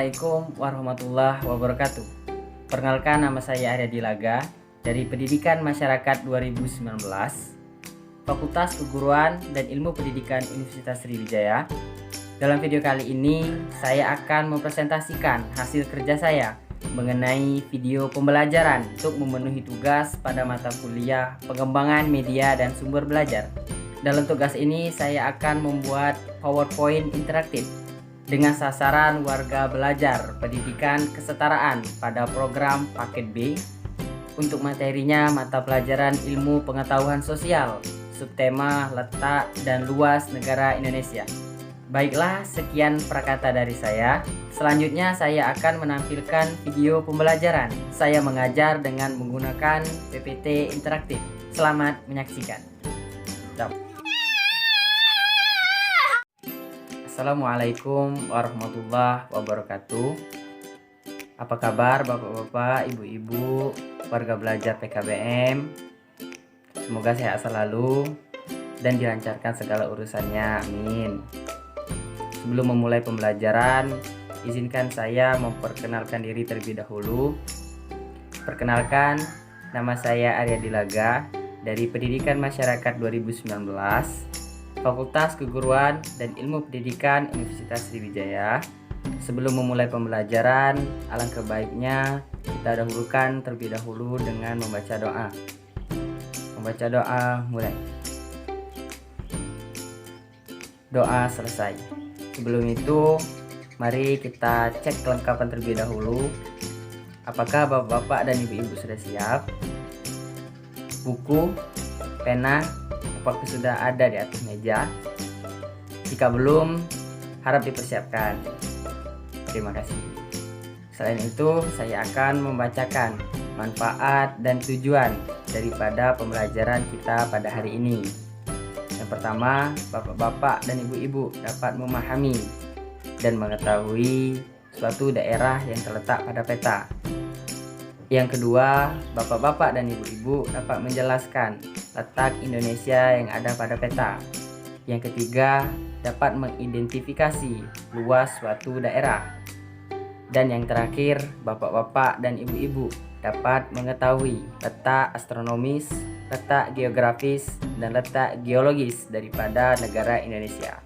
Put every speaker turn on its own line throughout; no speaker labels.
Assalamualaikum warahmatullahi wabarakatuh. Perkenalkan, nama saya Arya Dilaga dari Pendidikan Masyarakat 2019, Fakultas Keguruan dan Ilmu Pendidikan Universitas Sriwijaya. Dalam video kali ini, saya akan mempresentasikan hasil kerja saya mengenai video pembelajaran untuk memenuhi tugas pada mata kuliah Pengembangan Media dan Sumber Belajar. Dalam tugas ini, saya akan membuat PowerPoint interaktif dengan sasaran warga belajar pendidikan kesetaraan pada program paket B. Untuk materinya mata pelajaran ilmu pengetahuan sosial, subtema letak dan luas negara Indonesia. Baiklah, sekian prakata dari saya. Selanjutnya saya akan menampilkan video pembelajaran. Saya mengajar dengan menggunakan PPT interaktif. Selamat menyaksikan. Assalamualaikum warahmatullahi wabarakatuh. Apa kabar bapak-bapak, ibu-ibu, warga belajar PKBM? Semoga sehat selalu dan dilancarkan segala urusannya, amin. Sebelum memulai pembelajaran, izinkan saya memperkenalkan diri terlebih dahulu. Perkenalkan, nama saya Arya Dilaga dari Pendidikan Masyarakat 2019, Fakultas Keguruan dan Ilmu Pendidikan Universitas Sriwijaya. Sebelum memulai pembelajaran, alangkah baiknya kita dahulukan terlebih dahulu dengan membaca doa. Membaca doa mulai. Doa selesai. Sebelum itu, mari kita cek kelengkapan terlebih dahulu. Apakah bapak-bapak dan ibu-ibu sudah siap? Buku, pena, apakah sudah ada di atas meja? Jika belum, harap dipersiapkan. Terima kasih. Selain itu, saya akan membacakan manfaat dan tujuan daripada pembelajaran kita pada hari ini. Yang pertama, bapak-bapak dan ibu-ibu dapat memahami dan mengetahui suatu daerah yang terletak pada peta. Yang kedua, bapak-bapak dan ibu-ibu dapat menjelaskan letak Indonesia yang ada pada peta. Yang ketiga, dapat mengidentifikasi luas suatu daerah. Dan yang terakhir, bapak-bapak dan ibu-ibu dapat mengetahui letak astronomis, letak geografis, dan letak geologis daripada negara Indonesia.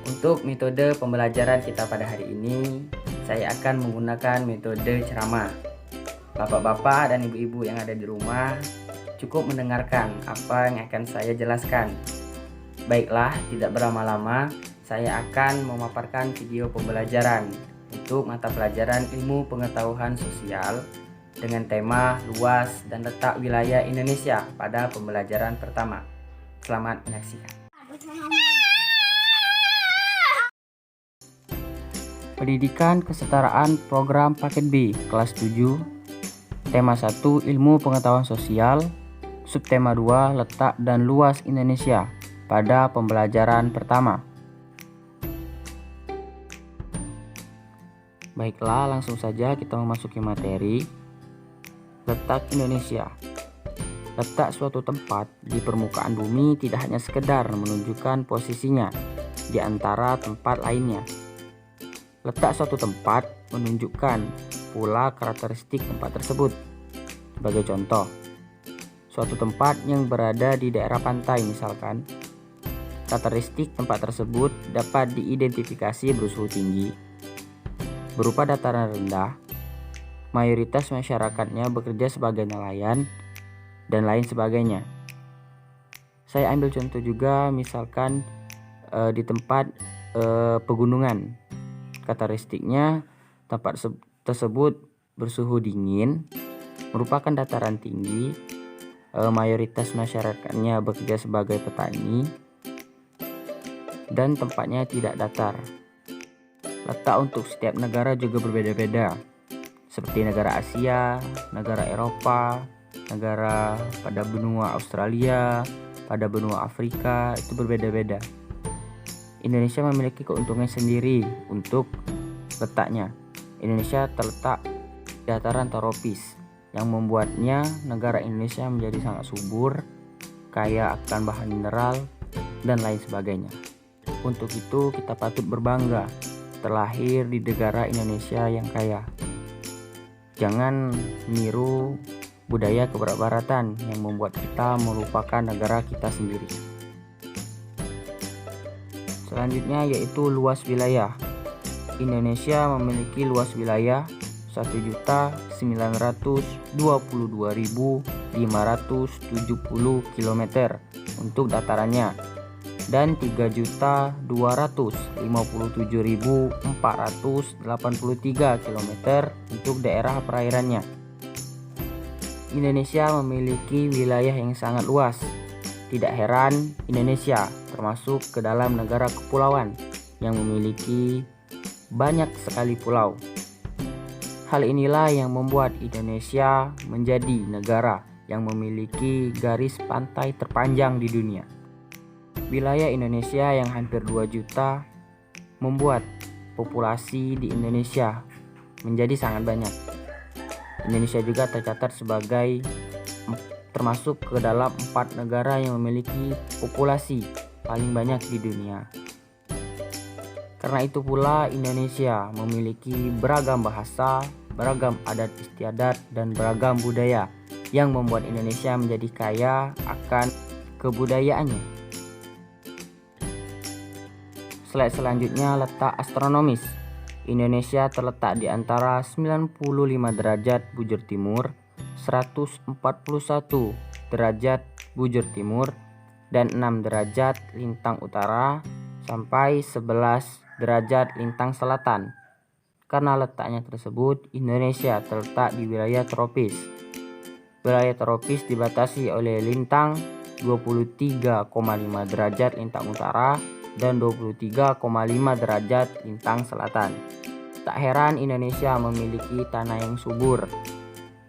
Untuk metode pembelajaran kita pada hari ini, saya akan menggunakan metode ceramah. Bapak-bapak dan ibu-ibu yang ada di rumah cukup mendengarkan apa yang akan saya jelaskan. Baiklah, tidak berlama-lama, saya akan memaparkan video pembelajaran untuk mata pelajaran ilmu pengetahuan sosial dengan tema luas dan letak wilayah Indonesia pada pembelajaran pertama. Selamat menyaksikan. Pendidikan Kesetaraan Program Paket B kelas 7. Tema 1 Ilmu Pengetahuan Sosial, subtema 2 Letak dan Luas Indonesia pada pembelajaran pertama. Baiklah, langsung saja kita memasuki materi. Letak Indonesia. Letak suatu tempat di permukaan bumi tidak hanya sekedar menunjukkan posisinya di antara tempat lainnya. Letak suatu tempat menunjukkan pula karakteristik tempat tersebut. Sebagai contoh, suatu tempat yang berada di daerah pantai misalkan, karakteristik tempat tersebut dapat diidentifikasi bersuhu tinggi, berupa dataran rendah, mayoritas masyarakatnya bekerja sebagai nelayan, dan lain sebagainya. Saya ambil contoh juga misalkan di tempat pegunungan. Karakteristiknya tempat tersebut bersuhu dingin, merupakan dataran tinggi, mayoritas masyarakatnya bekerja sebagai petani, dan tempatnya tidak datar. Letak untuk setiap negara juga berbeda-beda, seperti negara Asia, negara Eropa, negara pada benua Australia, pada benua Afrika, itu berbeda-beda. Indonesia memiliki keuntungan sendiri untuk letaknya. Indonesia terletak di dataran tropis yang membuatnya negara Indonesia menjadi sangat subur, kaya akan bahan mineral, dan lain sebagainya. Untuk itu kita patut berbangga terlahir di negara Indonesia yang kaya. Jangan niru budaya kebarat-baratan yang membuat kita melupakan negara kita sendiri. Selanjutnya yaitu luas wilayah. Indonesia memiliki luas wilayah 1.922.570 km untuk datarannya dan 3.257.483 km untuk daerah perairannya. Indonesia memiliki wilayah yang sangat luas. Tidak heran Indonesia termasuk ke dalam negara kepulauan yang memiliki banyak sekali pulau. Hal inilah yang membuat Indonesia menjadi negara yang memiliki garis pantai terpanjang di dunia. Wilayah Indonesia yang hampir 2 juta membuat populasi di Indonesia menjadi sangat banyak. Indonesia juga tercatat sebagai termasuk ke dalam 4 negara yang memiliki populasi paling banyak di dunia. Karena itu pula Indonesia memiliki beragam bahasa, beragam adat istiadat, dan beragam budaya yang membuat Indonesia menjadi kaya akan kebudayaannya. Slide selanjutnya, letak astronomis. Indonesia terletak di antara 95 derajat bujur timur, 141 derajat bujur timur, dan 6 derajat lintang utara sampai 11 derajat lintang selatan. Karena letaknya tersebut, Indonesia terletak di wilayah tropis. Wilayah tropis dibatasi oleh lintang 23,5 derajat lintang utara dan 23,5 derajat lintang selatan. Tak heran Indonesia memiliki tanah yang subur,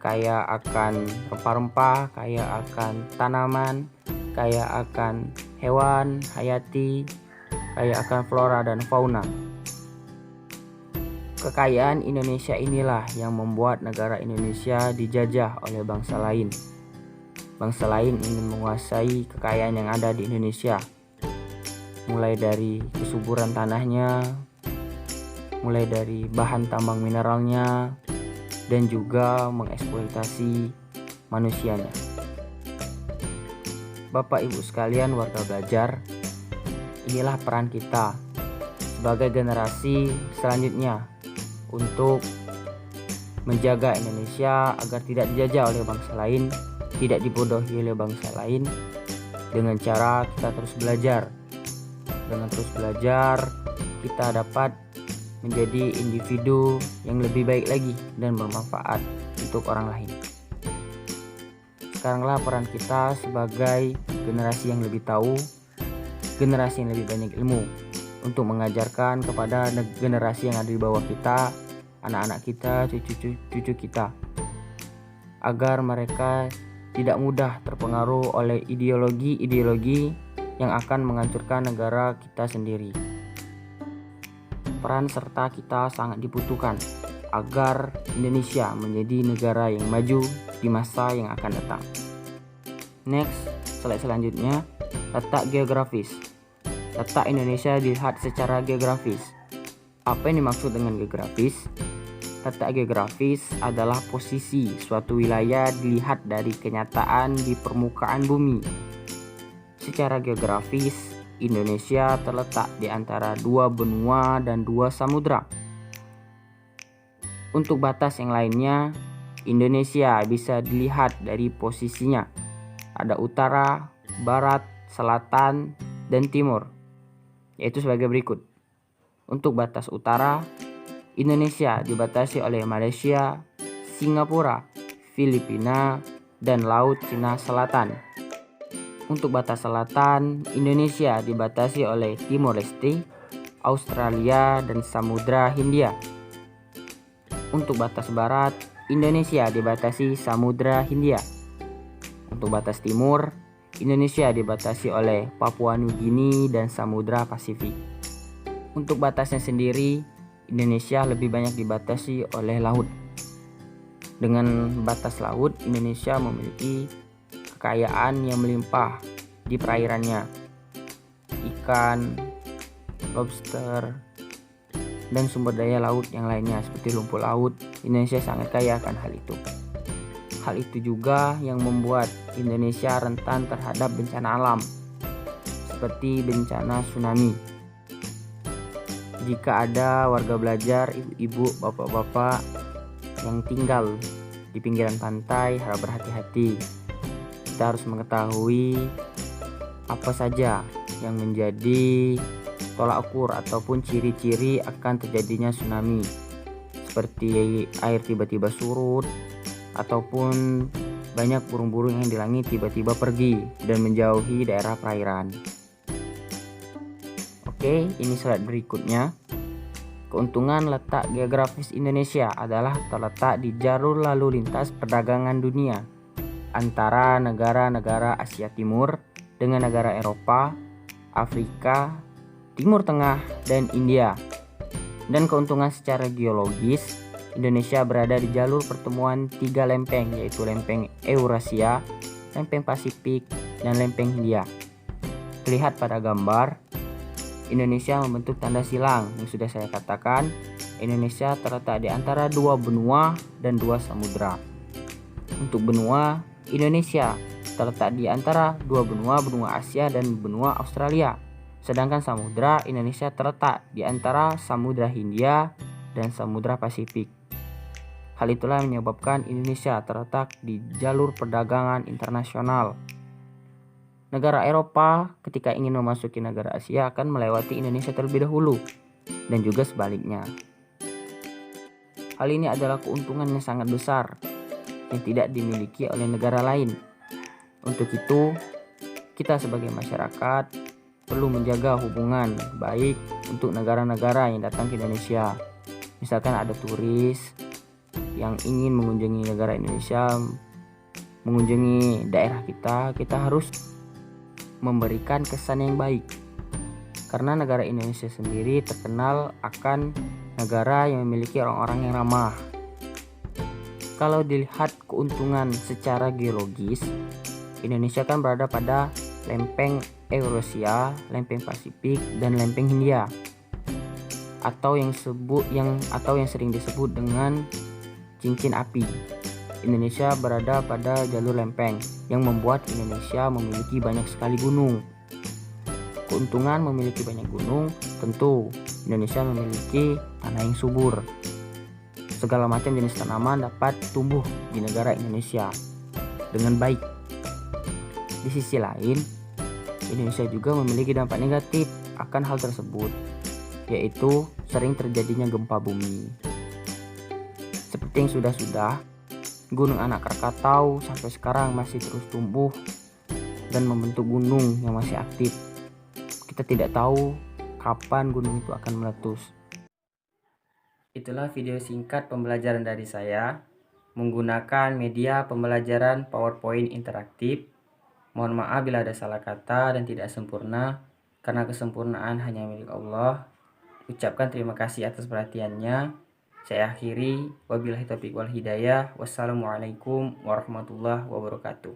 kaya akan rempah-rempah, kaya akan tanaman, kaya akan hewan hayati, kaya akan flora dan fauna. Kekayaan Indonesia inilah yang membuat negara Indonesia dijajah oleh bangsa lain. Bangsa lain ingin menguasai kekayaan yang ada di Indonesia, mulai dari kesuburan tanahnya, mulai dari bahan tambang mineralnya, dan juga mengeksploitasi manusianya. Bapak Ibu sekalian warga belajar, inilah peran kita sebagai generasi selanjutnya untuk menjaga Indonesia agar tidak dijajah oleh bangsa lain, tidak dibodohi oleh bangsa lain, dengan cara kita terus belajar. Dengan terus belajar, kita dapat menjadi individu yang lebih baik lagi dan bermanfaat untuk orang lain. Sekaranglah peran kita sebagai generasi yang lebih tahu, generasi yang lebih banyak ilmu, untuk mengajarkan kepada generasi yang ada di bawah kita, anak-anak kita, cucu kita, agar mereka tidak mudah terpengaruh oleh ideologi-ideologi yang akan menghancurkan negara kita sendiri. Peran serta kita sangat dibutuhkan agar Indonesia menjadi negara yang maju di masa yang akan datang. Next, slide selanjutnya, letak geografis. Letak Indonesia dilihat secara geografis. Apa yang dimaksud dengan geografis? Letak geografis adalah posisi suatu wilayah dilihat dari kenyataan di permukaan bumi. Secara geografis, Indonesia terletak di antara 2 benua dan 2 samudra. Untuk batas yang lainnya, Indonesia bisa dilihat dari posisinya. Ada utara, barat, selatan, dan timur, yaitu sebagai berikut. Untuk batas utara, Indonesia dibatasi oleh Malaysia, Singapura, Filipina, dan Laut Cina Selatan. Untuk batas selatan, Indonesia dibatasi oleh Timor Leste, Australia, dan Samudra Hindia. Untuk batas barat, Indonesia dibatasi Samudra Hindia. Untuk batas timur, Indonesia dibatasi oleh Papua Nugini dan Samudra Pasifik. Untuk batasnya sendiri, Indonesia lebih banyak dibatasi oleh laut. Dengan batas laut, Indonesia memiliki kekayaan yang melimpah di perairannya. Ikan, lobster, dan sumber daya laut yang lainnya seperti lumpur laut. Indonesia sangat kaya akan hal itu. Hal itu juga yang membuat Indonesia rentan terhadap bencana alam seperti bencana tsunami. Jika ada warga belajar, ibu-ibu, bapak-bapak yang tinggal di pinggiran pantai, harap berhati-hati. Kita harus mengetahui apa saja yang menjadi tolak ukur ataupun ciri-ciri akan terjadinya tsunami, seperti air tiba-tiba surut ataupun banyak burung-burung yang di langit tiba-tiba pergi dan menjauhi daerah perairan. Oke, ini slide berikutnya. Keuntungan letak geografis Indonesia adalah terletak di jalur lalu lintas perdagangan dunia antara negara-negara Asia Timur dengan negara Eropa, Afrika, Timur Tengah, dan India. Dan keuntungan secara geologis, Indonesia berada di jalur pertemuan 3 lempeng, yaitu lempeng Eurasia, lempeng Pasifik, dan lempeng Hindia. Terlihat pada gambar, Indonesia membentuk tanda silang yang sudah saya katakan. Indonesia terletak di antara 2 benua dan 2 samudra. Untuk benua, Indonesia terletak di antara 2 benua, benua Asia dan benua Australia. Sedangkan samudra, Indonesia terletak di antara Samudra Hindia dan Samudra Pasifik. Hal itulah yang menyebabkan Indonesia terletak di jalur perdagangan internasional. Negara Eropa ketika ingin memasuki negara Asia akan melewati Indonesia terlebih dahulu, dan juga sebaliknya. Hal ini adalah keuntungan yang sangat besar yang tidak dimiliki oleh negara lain. Untuk itu, kita sebagai masyarakat perlu menjaga hubungan baik untuk negara-negara yang datang ke Indonesia. Misalkan ada turis yang ingin mengunjungi negara Indonesia, mengunjungi daerah kita harus memberikan kesan yang baik. Karena negara Indonesia sendiri terkenal akan negara yang memiliki orang-orang yang ramah. Kalau dilihat keuntungan secara geologis, Indonesia kan berada pada lempeng Eurasia, lempeng Pasifik, dan lempeng Hindia, atau yang sering disebut dengan cincin api. Indonesia berada pada jalur lempeng yang membuat Indonesia memiliki banyak sekali gunung. Keuntungan memiliki banyak gunung, tentu Indonesia memiliki tanah yang subur. Segala macam jenis tanaman dapat tumbuh di negara Indonesia dengan baik. Di sisi lain, Indonesia juga memiliki dampak negatif akan hal tersebut, yaitu sering terjadinya gempa bumi. Seperti yang sudah-sudah, Gunung Anak Krakatau sampai sekarang masih terus tumbuh dan membentuk gunung yang masih aktif. Kita tidak tahu kapan gunung itu akan meletus. Itulah video singkat pembelajaran dari saya menggunakan media pembelajaran PowerPoint interaktif. Mohon maaf bila ada salah kata dan tidak sempurna, karena kesempurnaan hanya milik Allah. Ucapkan terima kasih atas perhatiannya. Saya akhiri, wabillahi taufiq wal hidayah. Wassalamualaikum warahmatullahi wabarakatuh.